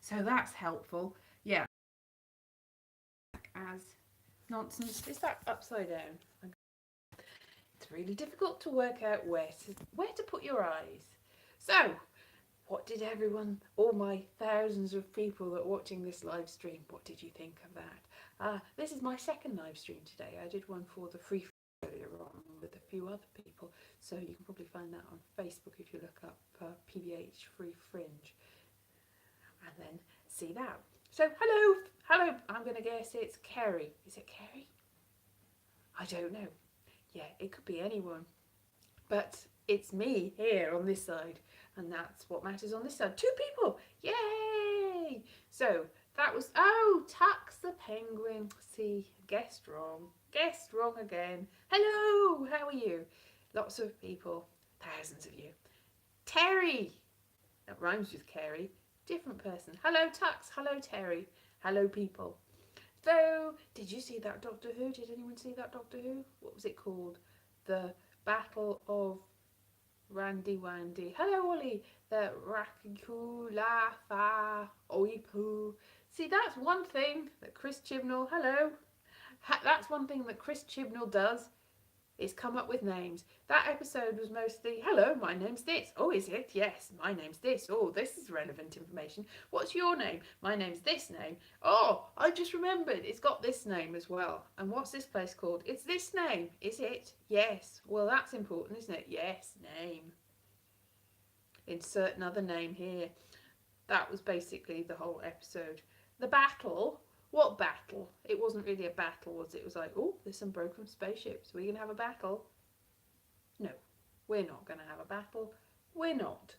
So that's helpful. Yeah. As nonsense. Is that upside down? It's really difficult to work out where to put your eyes. So, what did everyone, all my thousands of people that are watching this live stream, what did you think of that? This is my second live stream today. I did one for the free earlier on with a few other people, so you can probably find that on Facebook if you look up PBH Free Fringe, and then see that. So hello, I'm going to guess it's Kerry. Is it Kerry? I don't know. Yeah, it could be anyone. But it's me here on this side, and that's what matters on this side. Two people! Yay! So that was, oh, Tux the penguin. See, guessed wrong. Guessed wrong again. Hello, how are you? Lots of people, thousands of you. Terry! That rhymes with Kerry. Different person. Hello, Tux. Hello, Terry. Hello, people. So, did you see that Doctor Who? Did anyone see that Doctor Who? What was it called? The Battle of Randy Wandy. Hello, Ollie. The Rakiku La Fa Oipu. See, that's one thing that Chris Chibnall, hello. That's one thing that Chris Chibnall does, is come up with names. That episode was mostly, hello, my name's this. Oh, is it? Yes, my name's this. Oh, this is relevant information. What's your name? My name's this name. Oh, I just remembered, it's got this name as well. And what's this place called? It's this name. Is it? Yes. Well, that's important, isn't it? Yes, name. Insert another name here. That was basically the whole episode. The battle. What battle? It wasn't really a battle, was it? It was like, oh, there's some broken spaceships. We're going to have a battle. No, we're not going to have a battle. We're not.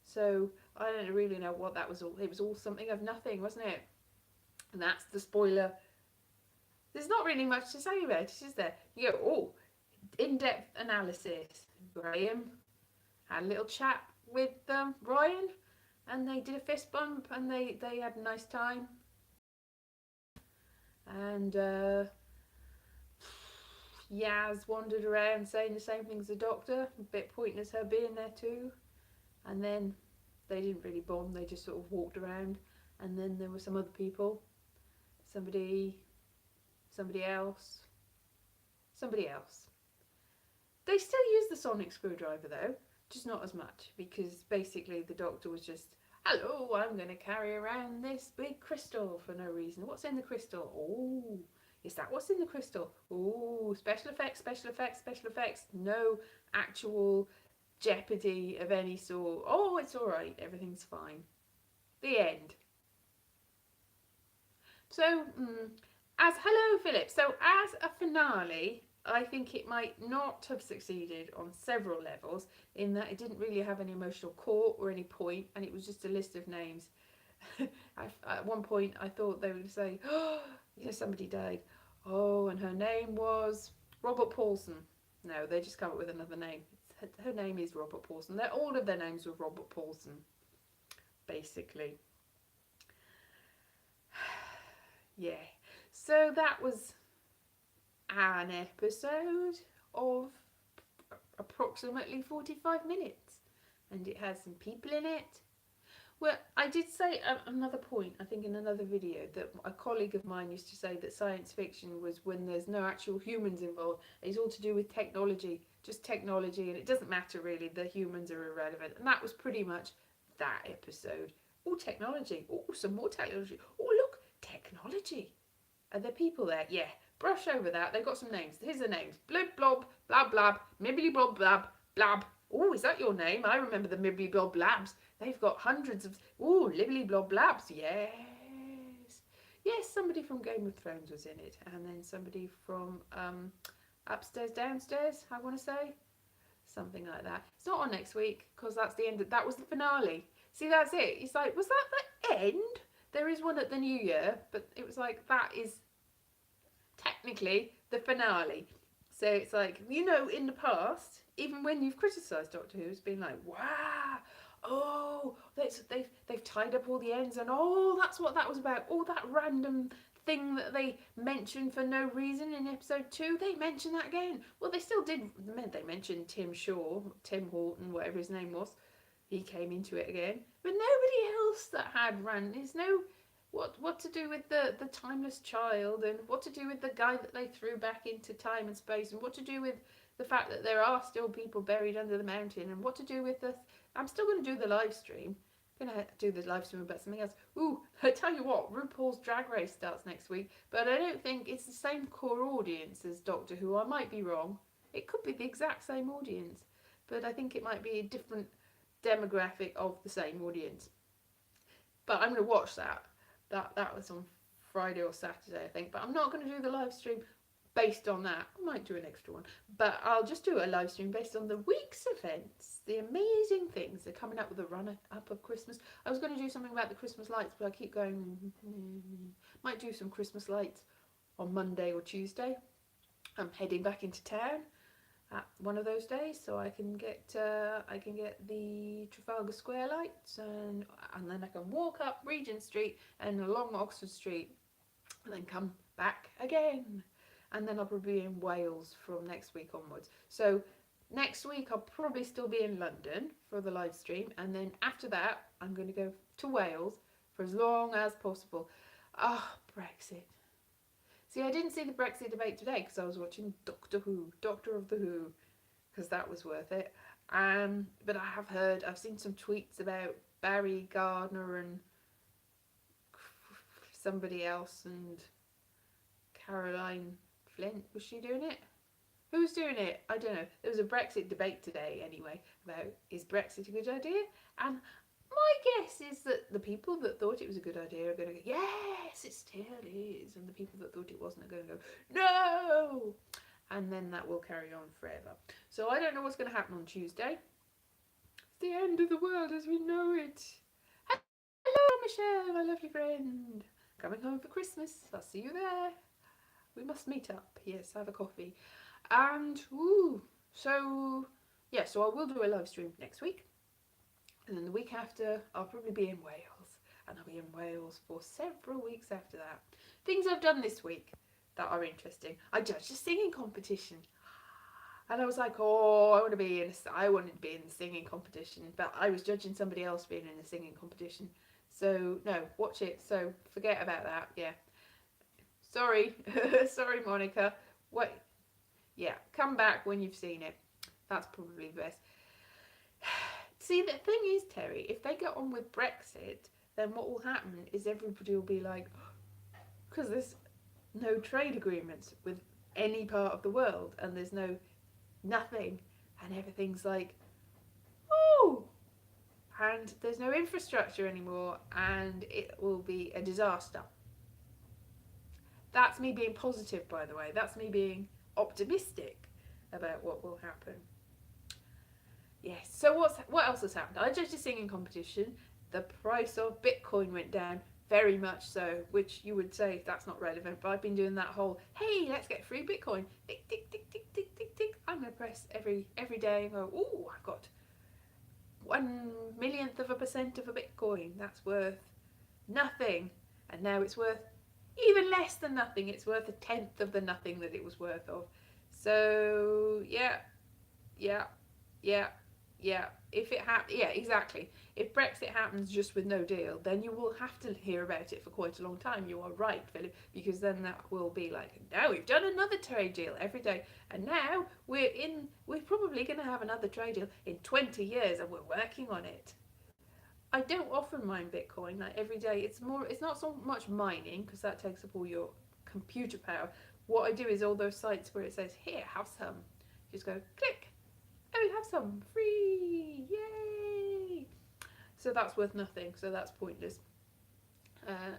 So I don't really know what that was all. It was all something of nothing, wasn't it? And that's the spoiler. There's not really much to say about it, is there? You go, oh, in-depth analysis. Graham had a little chat with Ryan, and they did a fist bump, and they had a nice time. And Yaz wandered around saying the same thing as the doctor. A bit pointless her being there too. And then they didn't really bond. They just sort of walked around. And then there were some other people. Somebody else. They still use the sonic screwdriver though, just not as much, because basically the doctor was just, hello, I'm going to carry around this big crystal for no reason. What's in the crystal? Oh, is that what's in the crystal? Oh, special effects. No actual jeopardy of any sort. Oh, it's all right. Everything's fine. The end. So, hello, Philip. So, as a finale, I think it might not have succeeded on several levels, in that it didn't really have any emotional core or any point, and it was just a list of names. At one point, I thought they would say, oh, yeah, somebody died. Oh, and her name was Robert Paulson. No, they just come up with another name. Her name is Robert Paulson. All of their names were Robert Paulson, basically. Yeah. So that was an episode of approximately 45 minutes, and it has some people in it. Well, I did say another point, I think in another video, that a colleague of mine used to say that science fiction was when there's no actual humans involved. It's all to do with technology, just technology, and it doesn't matter really, the humans are irrelevant. And that was pretty much that episode. Oh, technology. Oh, some more technology. Oh, look, technology. Are there people there? Yeah. Brush over that. They've got some names. Here's the names. Blob, blob, blab, blab, mibbly, blob, blab, blab. Oh, is that your name? I remember the mibbly, blob, blabs. They've got hundreds of... Oh, libbly, blob, blabs. Yes. Yes, somebody from Game of Thrones was in it. And then somebody from Upstairs, Downstairs, I want to say. Something like that. It's not on next week, because that's the end. That was the finale. See, that's it. It's like, was that the end? There is one at the New Year, but it was like, that is technically the finale. So it's like, you know, in the past, even when you've criticised Doctor Who, it's been like, wow, oh, they've tied up all the ends, and oh, that's what that was about. All that random thing that they mentioned for no reason in episode 2, they mentioned that again. Well, they still did. They mentioned Tim Shaw, Tim Horton, whatever his name was. he came into it again. But nobody else that had ran. There's no what to do with the timeless child, and what to do with the guy that they threw back into time and space, and what to do with the fact that there are still people buried under the mountain, and what to do with the. I'm still going to do the live stream. I'm going to do the live stream about something else. Ooh, I tell you what, RuPaul's Drag Race starts next week, but I don't think it's the same core audience as Doctor Who. I might be wrong. It could be the exact same audience, but I think it might be a different demographic of the same audience. But I'm going to watch that. That was on Friday or Saturday, I think. But I'm not going to do the live stream based on that. I might do an extra one, but I'll just do a live stream based on the week's events, the amazing things. They're coming up with a run up of Christmas. I was going to do something about the Christmas lights, but I keep going. Might do some Christmas lights on Monday or Tuesday. I'm heading back into town at one of those days, so I can get the Trafalgar Square lights, and then I can walk up Regent Street and along Oxford Street, and then come back again, and then I'll probably be in Wales from next week onwards. So next week I'll probably still be in London for the live stream, and then after that I'm going to go to Wales for as long as possible. Brexit. See, I didn't see the Brexit debate today because I was watching Doctor Who, Doctor of the Who, because that was worth it. But I've seen some tweets about Barry Gardner and somebody else, and Caroline Flint. Was she doing it? Who was doing it? I don't know. There was a Brexit debate today anyway about, is Brexit a good idea? And my guess is that the people that thought it was a good idea are going to go, yes, it still is. And the people that thought it wasn't are going to go, no. And then that will carry on forever. So I don't know what's going to happen on Tuesday. It's the end of the world as we know it. Hello, Michelle, my lovely friend. Coming home for Christmas. I'll see you there. We must meet up. Yes, have a coffee. And, so I will do a live stream next week. And then the week after, I'll probably be in Wales. And I'll be in Wales for several weeks after that. Things I've done this week that are interesting. I judged a singing competition. And I was like, I wanted to be in the singing competition. But I was judging somebody else being in the singing competition. So, no, watch it. So, forget about that. Yeah. Sorry. Sorry, Monica. Wait. Yeah, come back when you've seen it. That's probably best. See, the thing is, Terry, if they get on with Brexit, then what will happen is everybody will be like, because there's no trade agreements with any part of the world, and there's nothing, and everything's like, and there's no infrastructure anymore, and it will be a disaster. That's me being positive, by the way. That's me being optimistic about what will happen. Yes, so what else has happened? I judged a singing competition. The price of Bitcoin went down, very much so, which you would say that's not relevant, but I've been doing that whole, hey, let's get free Bitcoin. Tick, tick, tick, tick, tick, tick, tick. I'm going to press every day and go, I've got 1/1,000,000% of a Bitcoin. That's worth nothing. And now it's worth even less than nothing. It's worth 1/10 of the nothing that it was worth of. So, yeah. If it exactly. If Brexit happens just with no deal, then you will have to hear about it for quite a long time. You are right, Philip, because then that will be like, now we've done another trade deal every day, and now we're probably going to have another trade deal in 20 years, and we're working on it. I don't often mine Bitcoin like every day. It's not so much mining, because that takes up all your computer power. What I do is all those sites where it says, here, have some. Just go, click. Oh, have some free, yay! So that's worth nothing, so that's pointless.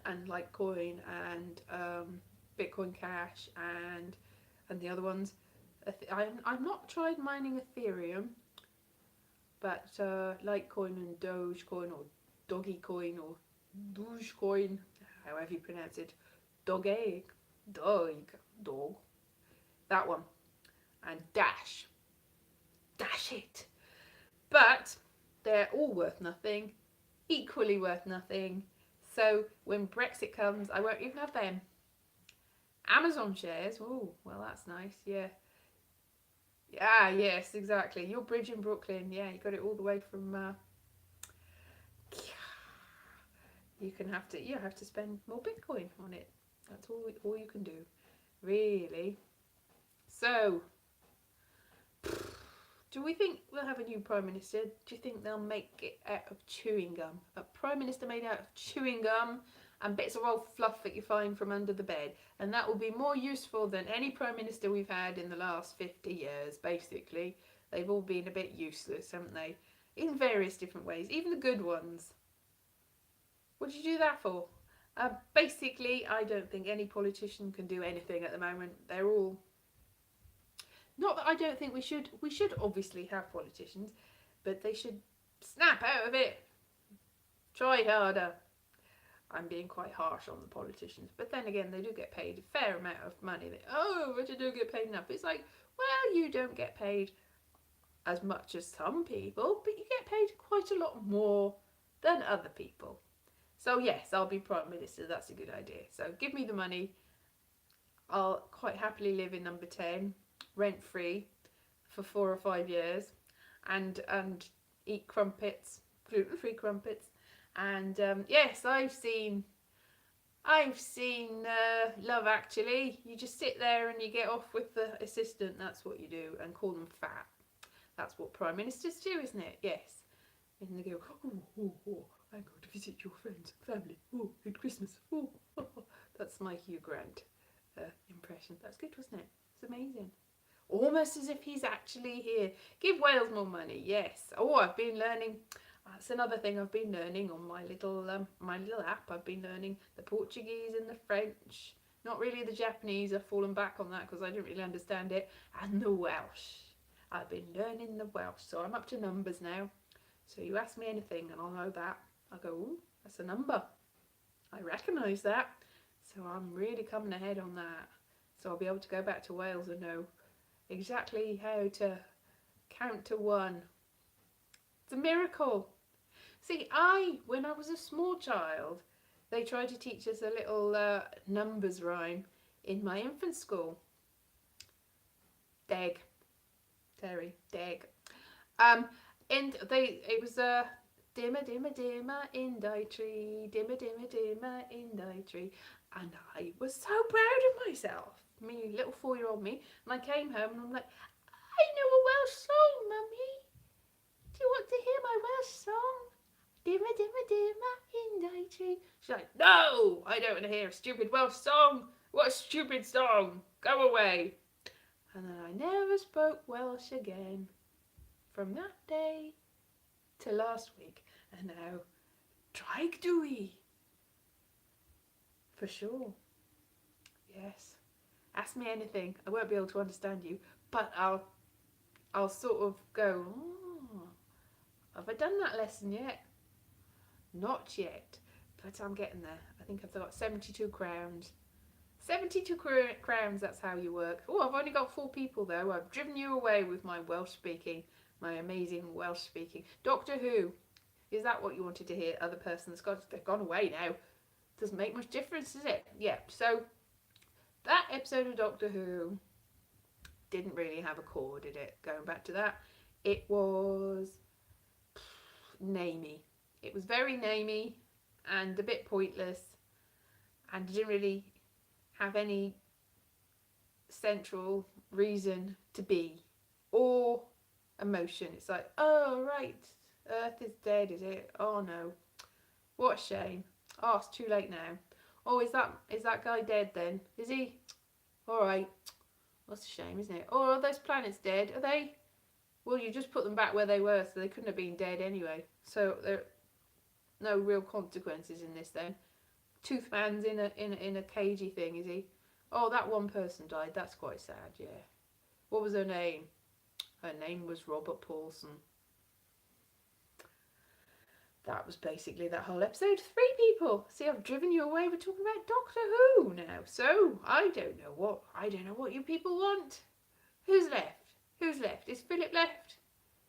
And Litecoin and Bitcoin Cash and the other ones. I've not tried mining Ethereum, but Litecoin and Dogecoin or Doggycoin or Dogecoin, however you pronounce it, dog, that one, and Dash it. But they're all worth nothing, equally worth nothing. So when Brexit comes, I won't even have them. Amazon shares, oh, well, that's nice, yeah. Yeah, yes, exactly. Your bridge in Brooklyn, yeah, you got it all the way from you have to spend more Bitcoin on it. That's all you can do, really. So, do we think we'll have a new Prime Minister? Do you think they'll make it out of chewing gum? A Prime Minister made out of chewing gum and bits of old fluff that you find from under the bed. And that will be more useful than any Prime Minister we've had in the last 50 years, basically. They've all been a bit useless, haven't they? In various different ways, even the good ones. What did you do that for? Basically, I don't think any politician can do anything at the moment. They're all... Not that I don't think we should obviously have politicians, but they should snap out of it. Try harder. I'm being quite harsh on the politicians, but then again, they do get paid a fair amount of money. But you don't get paid enough. It's like, well, you don't get paid as much as some people, but you get paid quite a lot more than other people. So yes, I'll be Prime Minister. That's a good idea. So give me the money. I'll quite happily live in number 10, rent free, for 4 or 5 years, and eat crumpets, gluten-free crumpets. And yes, I've seen Love Actually. You just sit there and you get off with the assistant. That's what you do, and call them fat. That's what Prime Ministers do, isn't it? Yes. And they go, oh, I'm going to visit your friends and family. Oh, at Christmas. Oh. That's my Hugh Grant impression. That's good, wasn't it? It's amazing. Almost as if he's actually here. Give Wales more money. Yes. Oh, I've been learning. That's another thing I've been learning on my little app. I've been learning the Portuguese and the French. Not really the Japanese. I've fallen back on that because I didn't really understand it. And the Welsh. I've been learning the Welsh. So I'm up to numbers now. So you ask me anything and I'll know that. I'll go, ooh, that's a number. I recognise that. So I'm really coming ahead on that. So I'll be able to go back to Wales and know exactly how to count to 1. It's a miracle. See, when I was a small child, they tried to teach us a little numbers rhyme in my infant school. Deg. Terry. Deg. And it was dimmer, dimmer, dimmer in thy tree, dimmer, dimmer, dimmer in thy tree. And I was so proud of myself, me, little 4-year-old me. And I came home and I'm like, I know a Welsh song, Mummy. Do you want to hear my Welsh song? Dimmer, dimmer, dimmer in thy tree. She's like, no, I don't want to hear a stupid Welsh song. What a stupid song. Go away. And then I never spoke Welsh again. From that day to last week. And now, Traig Dwy. For sure. Yes. Ask me anything. I won't be able to understand you. But I'll sort of go, oh, have I done that lesson yet? Not yet. But I'm getting there. I think I've got 72 crowns. 72 crowns, that's how you work. Oh, I've only got 4 people though. I've driven you away with my Welsh speaking. My amazing Welsh speaking. Doctor Who. Is that what you wanted to hear? Other person they've gone away now. Doesn't make much difference, does it? Yeah, so that episode of Doctor Who didn't really have a core, did it? Going back to that. It was namey. It was very namey and a bit pointless and didn't really have any central reason to be or emotion. It's like, oh right, Earth is dead, is it? Oh no, what a shame. Oh, it's too late now. Oh, is that guy dead then? Is he? All right. What's a shame, isn't it? Oh, are those planets dead? Are they? Well, you just put them back where they were, so they couldn't have been dead anyway. So there are no real consequences in this then. Toothman's in a cagey thing, is he? Oh, that one person died. That's quite sad. Yeah. What was her name? Her name was Robert Paulson. That was basically that whole episode. 3 people. See, I've driven you away. We're talking about Doctor Who now. So I don't know what you people want. Who's left? Who's left? Is Philip left?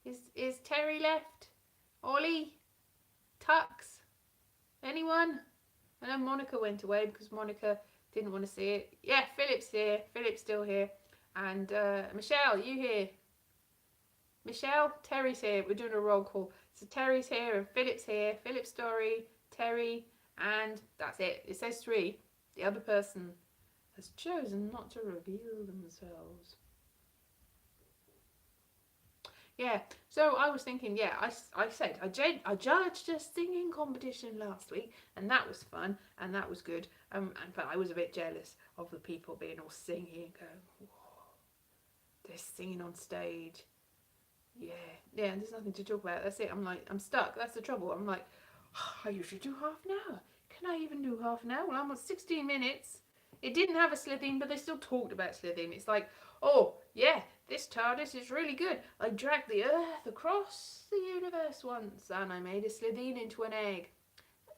Is Terry left? Ollie? Tux? Anyone? I know Monica went away because Monica didn't want to see it. Yeah, Philip's here. Philip's still here. And Michelle, you here? Michelle? Terry's here. We're doing a roll call. So Terry's here and Philip's here. Philip's story, Terry And that's it. It says 3. The other person has chosen not to reveal themselves. Yeah, so I was thinking, yeah, I said, I judged a singing competition last week, and that was fun, and that was good. But I was a bit jealous of the people being all singing and going, whoa, they're singing on stage. Yeah, there's nothing to talk about. That's it. I'm stuck. That's the trouble. I'm like, oh, I usually do half an hour. Can I even do half an hour? Well, I'm on 16 minutes. It didn't have a slitheen, but they still talked about slitheen. It's like, oh, yeah, this TARDIS is really good. I dragged the Earth across the universe once, and I made a slitheen into an egg.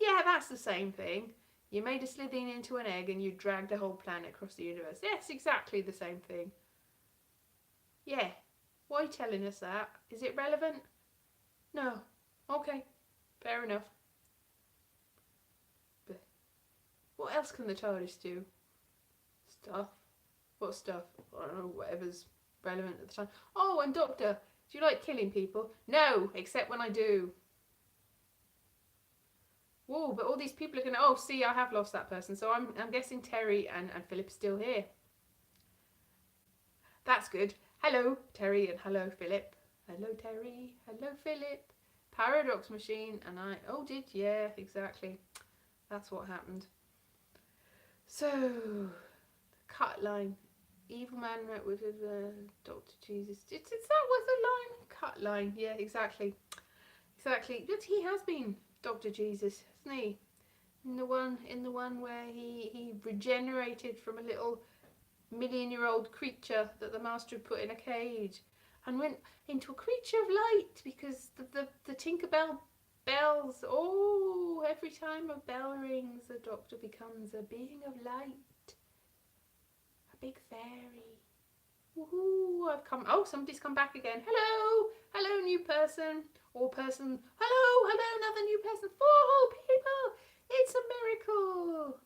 Yeah, that's the same thing. You made a slitheen into an egg, and you dragged a whole planet across the universe. Yes, exactly the same thing. Yeah. Why telling us that? Is it relevant? No. Okay. Fair enough. But what else can the TARDIS do? Stuff. What stuff? I don't know, whatever's relevant at the time. Oh, and Doctor, do you like killing people? No, except when I do. Whoa, but all these people are going to... Oh, see, I have lost that person. So I'm guessing Terry and Philip are still here. That's good. Hello, Terry, and hello, Philip. Hello, Terry. Hello, Philip. Paradox machine, and I... Oh, yeah, exactly. That's what happened. So, cut line. Evil man met with Dr. Jesus. Is that was a line? Cut line. Yeah, exactly. Exactly. But he has been Dr. Jesus, hasn't he? In the one where he regenerated from a little million-year-old creature that the master had put in a cage and went into a creature of light because the Tinkerbell bells. Oh, every time a bell rings, the Doctor becomes a being of light. A big fairy. Woohoo, I've come. Oh, somebody's come back again. Hello, hello, new person. Or person. Hello, another new person. 4 whole people. It's a miracle.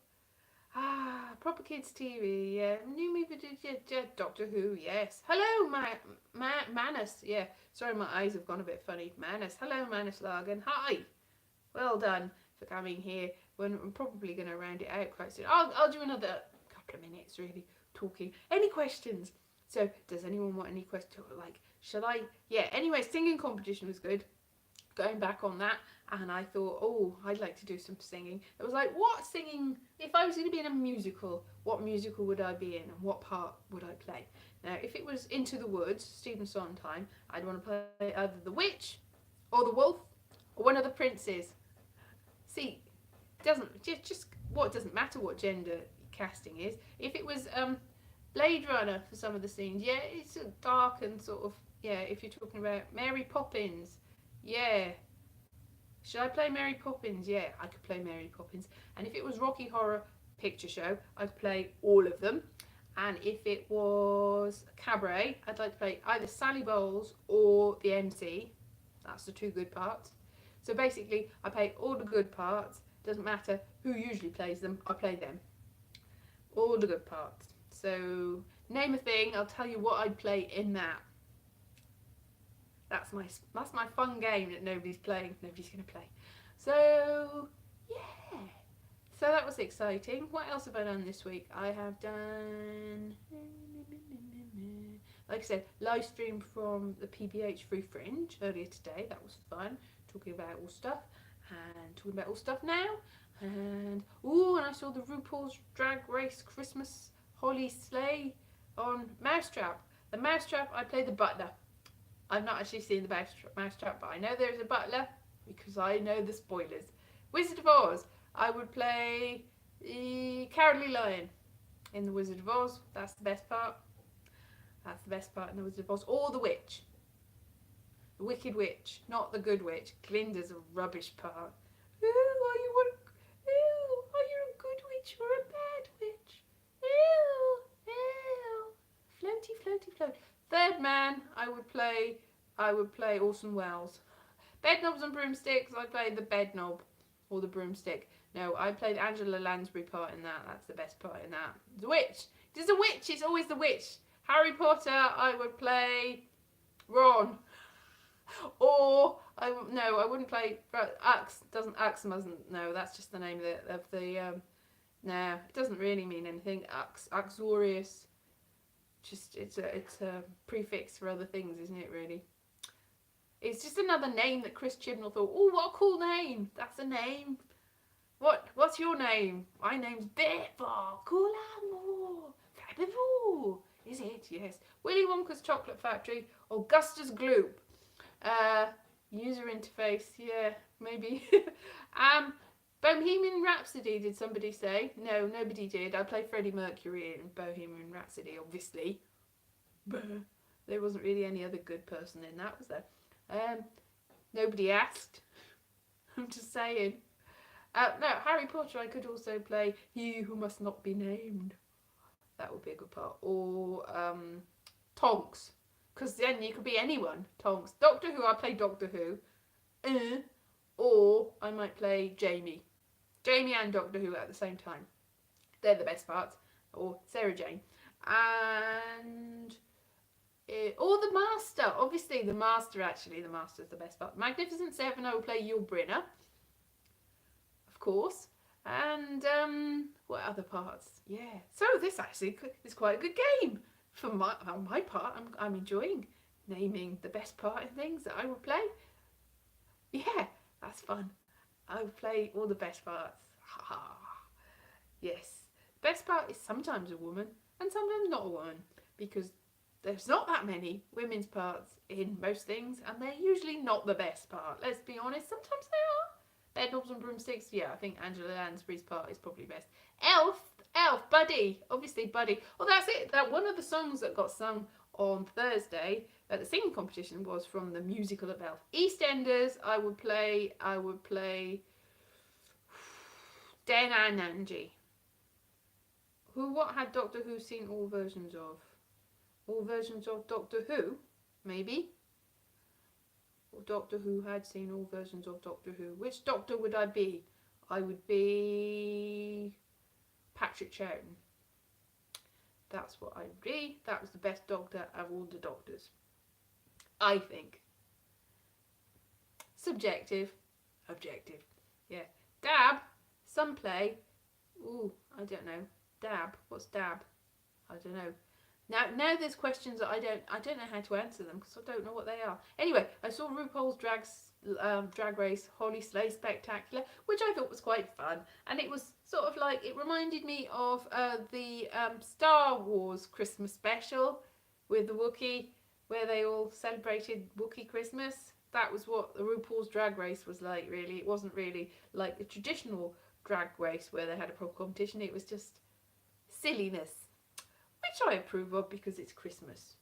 Ah, proper kids TV. Yeah, new movie. Doctor Who. Yes. Hello, Manass. Yeah. Sorry, my eyes have gone a bit funny. Manass. Hello, Manass Lagan. Hi. Well done for coming here. When I'm probably going to round it out quite soon. I'll do another couple of minutes really talking. Any questions? So, does anyone want any questions? Like, shall I? Yeah. Anyway, singing competition was good. Going back on that, and I thought, oh, I'd like to do some singing. It was like, what singing? If I was going to be in a musical, what musical would I be in, and what part would I play? Now, if it was Into the Woods, Stephen Sondheim, I'd want to play either the witch, or the wolf, or one of the princes. See, doesn't matter what gender casting is. If it was Blade Runner for some of the scenes, yeah, it's dark and sort of, yeah. If you're talking about Mary Poppins, yeah. Should I play Mary Poppins? Yeah, I could play Mary Poppins. And if it was Rocky Horror Picture Show, I'd play all of them. And if it was Cabaret, I'd like to play either Sally Bowles or the MC. That's the 2 good parts. So basically, I play all the good parts. Doesn't matter who usually plays them, I play them. All the good parts. So, name a thing, I'll tell you what I'd play in that. That's my fun game that nobody's playing. Nobody's going to play. So, yeah. So that was exciting. What else have I done this week? I have done, like I said, live stream from the PBH Free Fringe earlier today. That was fun. Talking about all stuff. And talking about all stuff now. And I saw the RuPaul's Drag Race Christmas Holly Sleigh on Mousetrap. The Mousetrap, I play the butler. I've not actually seen the Mousetrap, but I know there's a butler because I know the spoilers. Wizard of Oz, I would play the Cowardly Lion in the Wizard of Oz. That's the best part. That's the best part in the Wizard of Oz. Or the Witch. The Wicked Witch, not the Good Witch. Glinda's a rubbish part. Are you a good witch or a bad witch? Floaty, floaty, float. Third man, I would play Orson Welles. Bedknobs and broomsticks, I play the bedknob or the broomstick. No, I played Angela Lansbury part in that. That's the best part in that. The witch. There's a witch. It's always the witch. Harry Potter, I would play Ron. Or No, I wouldn't play Axe. Axe doesn't. No, that's just the name of the. No, it doesn't really mean anything. Axorius. Just it's a prefix for other things, isn't it? Really. It's just another name that Chris Chibnall thought, oh, what a cool name. That's a name. What's your name? My name's Bitball. Coolamo. Fabivoo. Is it? Yes. Willy Wonka's Chocolate Factory. Augustus Gloop. User interface. Yeah, maybe. Bohemian Rhapsody, did somebody say? No, nobody did. I play Freddie Mercury in Bohemian Rhapsody, obviously. There wasn't really any other good person in that, was there? Nobody asked. I'm just saying. No, Harry Potter I could also play He Who Must Not Be Named. That would be a good part. Or Tonks. Because then you could be anyone. Tonks. Doctor Who, I play Doctor Who. Or I might play Jamie. Jamie and Doctor Who at the same time. They're the best parts. Or Sarah Jane. And... or the Master. Obviously the Master, actually. The Master's the best part. Magnificent Seven, I will play Yul Brynner. Of course. And what other parts? Yeah. So this actually is quite a good game. For on my part, I'm enjoying naming the best part in things that I will play. Yeah, that's fun. I will play all the best parts. Ha ha. Yes. Best part is sometimes a woman and sometimes not a woman, because there's not that many women's parts in most things, and they're usually not the best part. Let's be honest, sometimes they are. Bed Knobs and Broomsticks, yeah, I think Angela Lansbury's part is probably best. Elf, Buddy, obviously Buddy. Well, that's it. That one of the songs that got sung on Thursday at the singing competition was from the musical of Elf. EastEnders, I would play Den and Angie. What had Doctor Who seen all versions of? All versions of Doctor Who, maybe? Or Doctor Who had seen all versions of Doctor Who. Which Doctor would I be? I would be Patrick Troughton. That's what I'd be. That was the best Doctor of all the Doctors, I think. Subjective. Objective. Yeah. Dab. Some play. Ooh, I don't know. Dab. What's dab? I don't know. Now there's questions that I don't know how to answer them because I don't know what they are. Anyway, I saw RuPaul's Drag Race Holly Sleigh Spectacular, which I thought was quite fun, and it was sort of like, it reminded me of the Star Wars Christmas special with the Wookiee, where they all celebrated Wookiee Christmas. That was what the RuPaul's Drag Race was like, really. It wasn't really like a traditional drag race where they had a proper competition. It was just silliness, which I approve of because it's Christmas.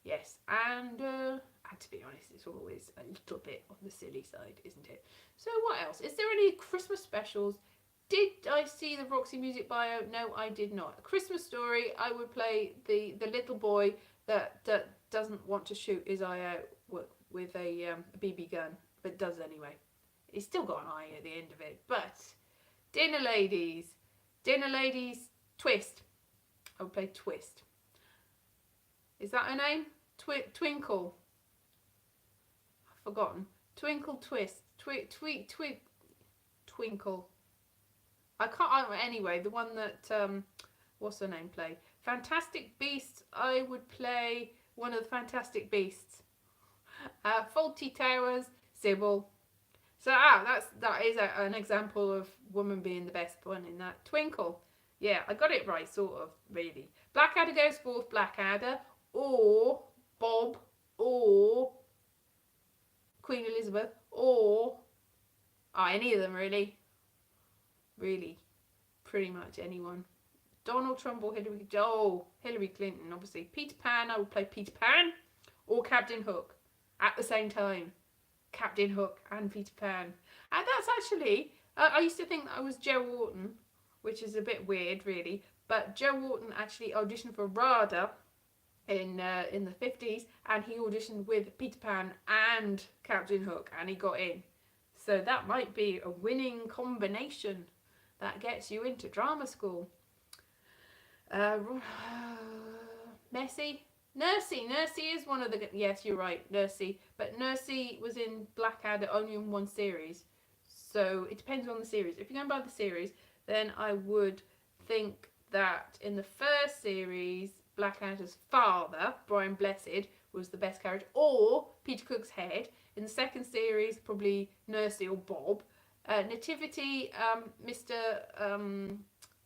Yes, and to be honest, it's always a little bit on the silly side, isn't it? So what else? Is there any Christmas specials? Did I see the Roxy Music Bio? No, I did not. A Christmas Story, I would play the little boy that doesn't want to shoot his eye out with a BB gun, but does anyway. He's still got an eye at the end of it. But Dinner Ladies Twist. I would play Twist. Is that her name? Twinkle. I've forgotten. Twinkle Twist. Twinkle. I can't. Anyway, the one that what's her name play? Fantastic Beasts. I would play one of the Fantastic Beasts. Faulty Towers. Sybil. So that is an example of woman being the best one in that. Twinkle. Yeah, I got it right, sort of, really. Blackadder goes forth, Blackadder, or Bob, or Queen Elizabeth, or any of them, really. Really, pretty much anyone. Donald Trump or Hillary Clinton, obviously. Peter Pan, I would play Peter Pan, or Captain Hook at the same time. Captain Hook and Peter Pan. And that's actually, I used to think that I was Joe Wharton, which is a bit weird, really. But Joe Wharton actually auditioned for RADA in the 50s, and he auditioned with Peter Pan and Captain Hook, and he got in. So that might be a winning combination that gets you into drama school. Messy. Nursey is one of the, yes, you're right, Nursey. But Nursey was in Blackadder only in one series. So it depends on the series. If you're going by the series, then I would think that in the first series, Blackadder's father, Brian Blessed, was the best character, or Peter Cook's head. In the second series, probably Nursey or Bob. Nativity, Mr.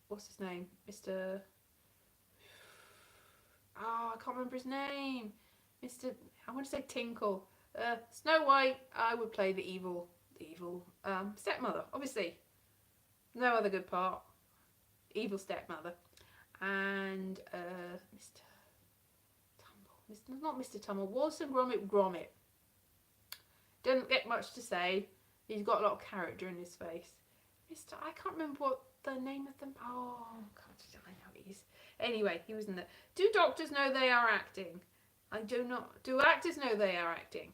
What's his name? Mr. Oh, I can't remember his name. I want to say Tinkle. Snow White, I would play the evil stepmother, obviously. No other good part. Evil stepmother. And Mr. Tumble. Not Mr. Tumble. Walson Gromit. Doesn't get much to say. He's got a lot of character in his face. I can't remember what the name of them. Oh, God, I know he is. Anyway, he was in that. Do doctors know they are acting? I do not. Do actors know they are acting?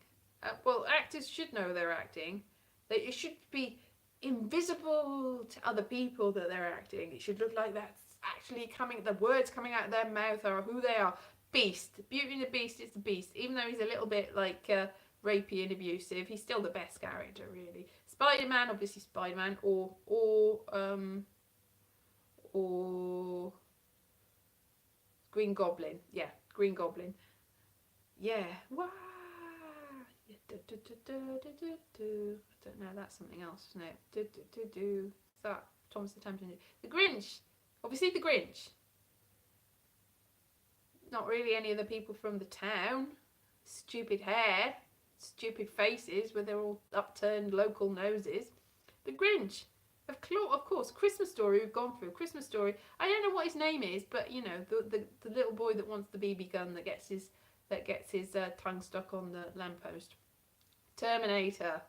Well, actors should know they're acting. It should be invisible to other people that they're acting. It should look like that's actually the words coming out of their mouth are who they are. Beast. Beauty and the Beast is the Beast. Even though he's a little bit like rapey and abusive, he's still the best character, really. Spider-Man, obviously Spider-Man, or Green Goblin. Yeah, Green Goblin. Yeah. Wow. I don't know, that's something else, isn't it? Is that Thomas the Tank Engine? The Grinch. Obviously the Grinch. Not really any of the people from the town. Stupid hair. Stupid faces with their all upturned local noses. The Grinch. Of course, Christmas Story we've gone through. Christmas Story. I don't know what his name is, but you know, the little boy that wants the BB gun that gets his tongue stuck on the lamppost. Terminator.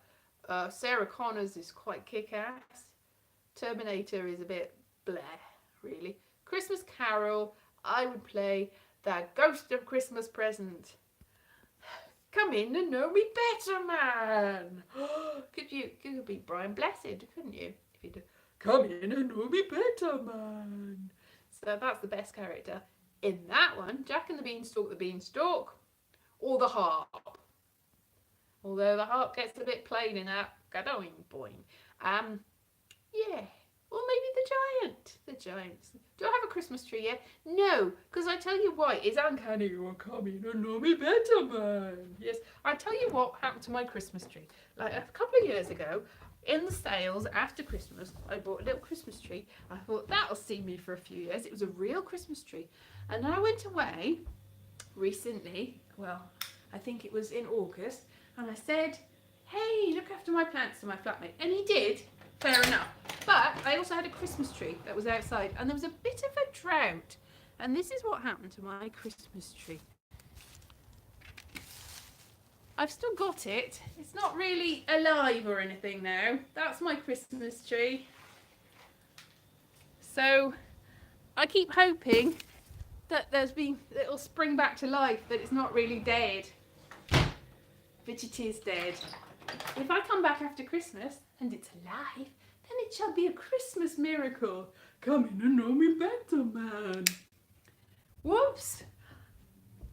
Sarah Connors is quite kick-ass. Terminator is a bit bleh, really. Christmas Carol. I would play the Ghost of Christmas Present. Come in and know me better, man. Could be Brian Blessed, couldn't you? If you do. Come in and know me better, man. So that's the best character. In that one, Jack and the Beanstalk, or the Harp. Although the Harp gets a bit plain in that. Gadoing boing. Yeah. Or maybe the Giants. Do I have a Christmas tree yet? No, because I tell you why, it's uncanny you're coming and know me better, man. Yes, I tell you what happened to my Christmas tree. Like a couple of years ago, in the sales after Christmas, I bought a little Christmas tree. I thought that'll see me for a few years. It was a real Christmas tree. And then I went away recently, well, I think it was in August, and I said, hey, look after my plants to my flatmate. And he did. Fair enough. But I also had a Christmas tree that was outside and there was a bit of a drought. And this is what happened to my Christmas tree. I've still got it. It's not really alive or anything now. That's my Christmas tree. So I keep hoping that it'll spring back to life, that it's not really dead. But it is dead. If I come back after Christmas and it's alive, then it shall be a Christmas miracle. Come in and know me better, man. Whoops.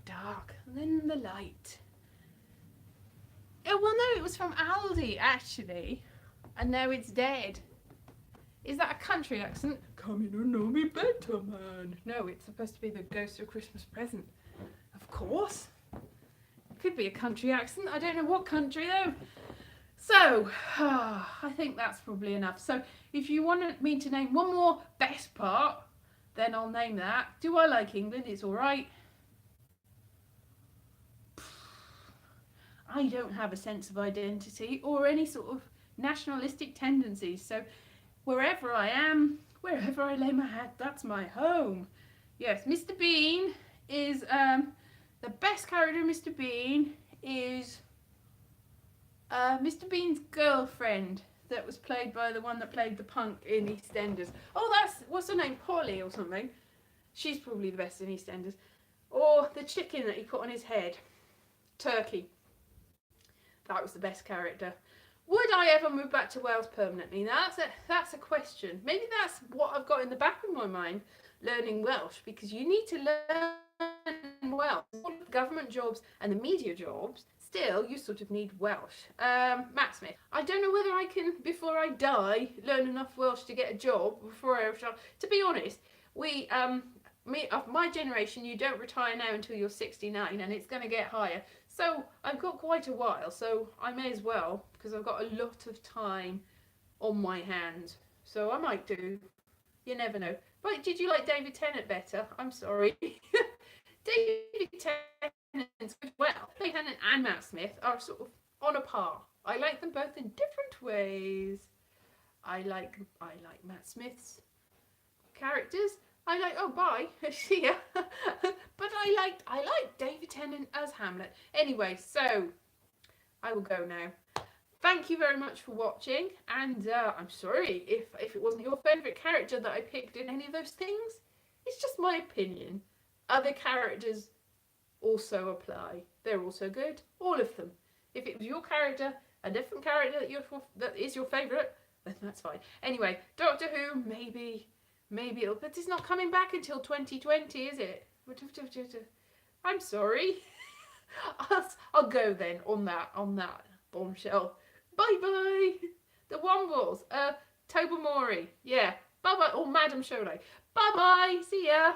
Dark, and then the light. Oh, well, no, it was from Aldi, actually. And now it's dead. Is that a country accent? Come in and know me better, man. No, it's supposed to be the Ghost of Christmas Present. Of course. Could be a country accent. I don't know what country, though. So, I think that's probably enough. So, if you want me to name one more best part, then I'll name that. Do I like England? It's all right. I don't have a sense of identity or any sort of nationalistic tendencies. So, wherever I am, wherever I lay my hat, that's my home. Yes, Mr. Bean is, the best character in Mr. Bean is Mr. Bean's girlfriend that was played by the one that played the punk in EastEnders. Oh, what's her name? Polly or something. She's probably the best in EastEnders. Or the chicken that he put on his head. Turkey. That was the best character. Would I ever move back to Wales permanently? Now that's a question. Maybe that's what I've got in the back of my mind, learning Welsh, because you need to learn in Welsh. All of the government jobs and the media jobs, still, you sort of need Welsh. Matt Smith. I don't know whether I can, before I die, learn enough Welsh to get a job before I retire. To be honest, we, of my generation, you don't retire now until you're 69, and it's going to get higher. So I've got quite a while, so I may as well, because I've got a lot of time on my hands. So I might do. You never know. Right, did you like David Tennant better? I'm sorry. David Tennant's good. Well, David Tennant and Matt Smith are sort of on a par. I like them both in different ways. I like Matt Smith's characters. I like, oh bye, see ya. But I like David Tennant as Hamlet. Anyway, so I will go now. Thank you very much for watching, and I'm sorry if it wasn't your favourite character that I picked in any of those things. It's just my opinion. Other characters also apply. They're also good, all of them. If it was your character, a different character that is your favourite, then that's fine. Anyway, Doctor Who, maybe it'll, but it's not coming back until 2020, is it? I'm sorry. I'll go then on that bombshell. Bye bye. The Wombles. Tobermory. Yeah. Bye bye. Or Madame Cholet. Bye bye. See ya.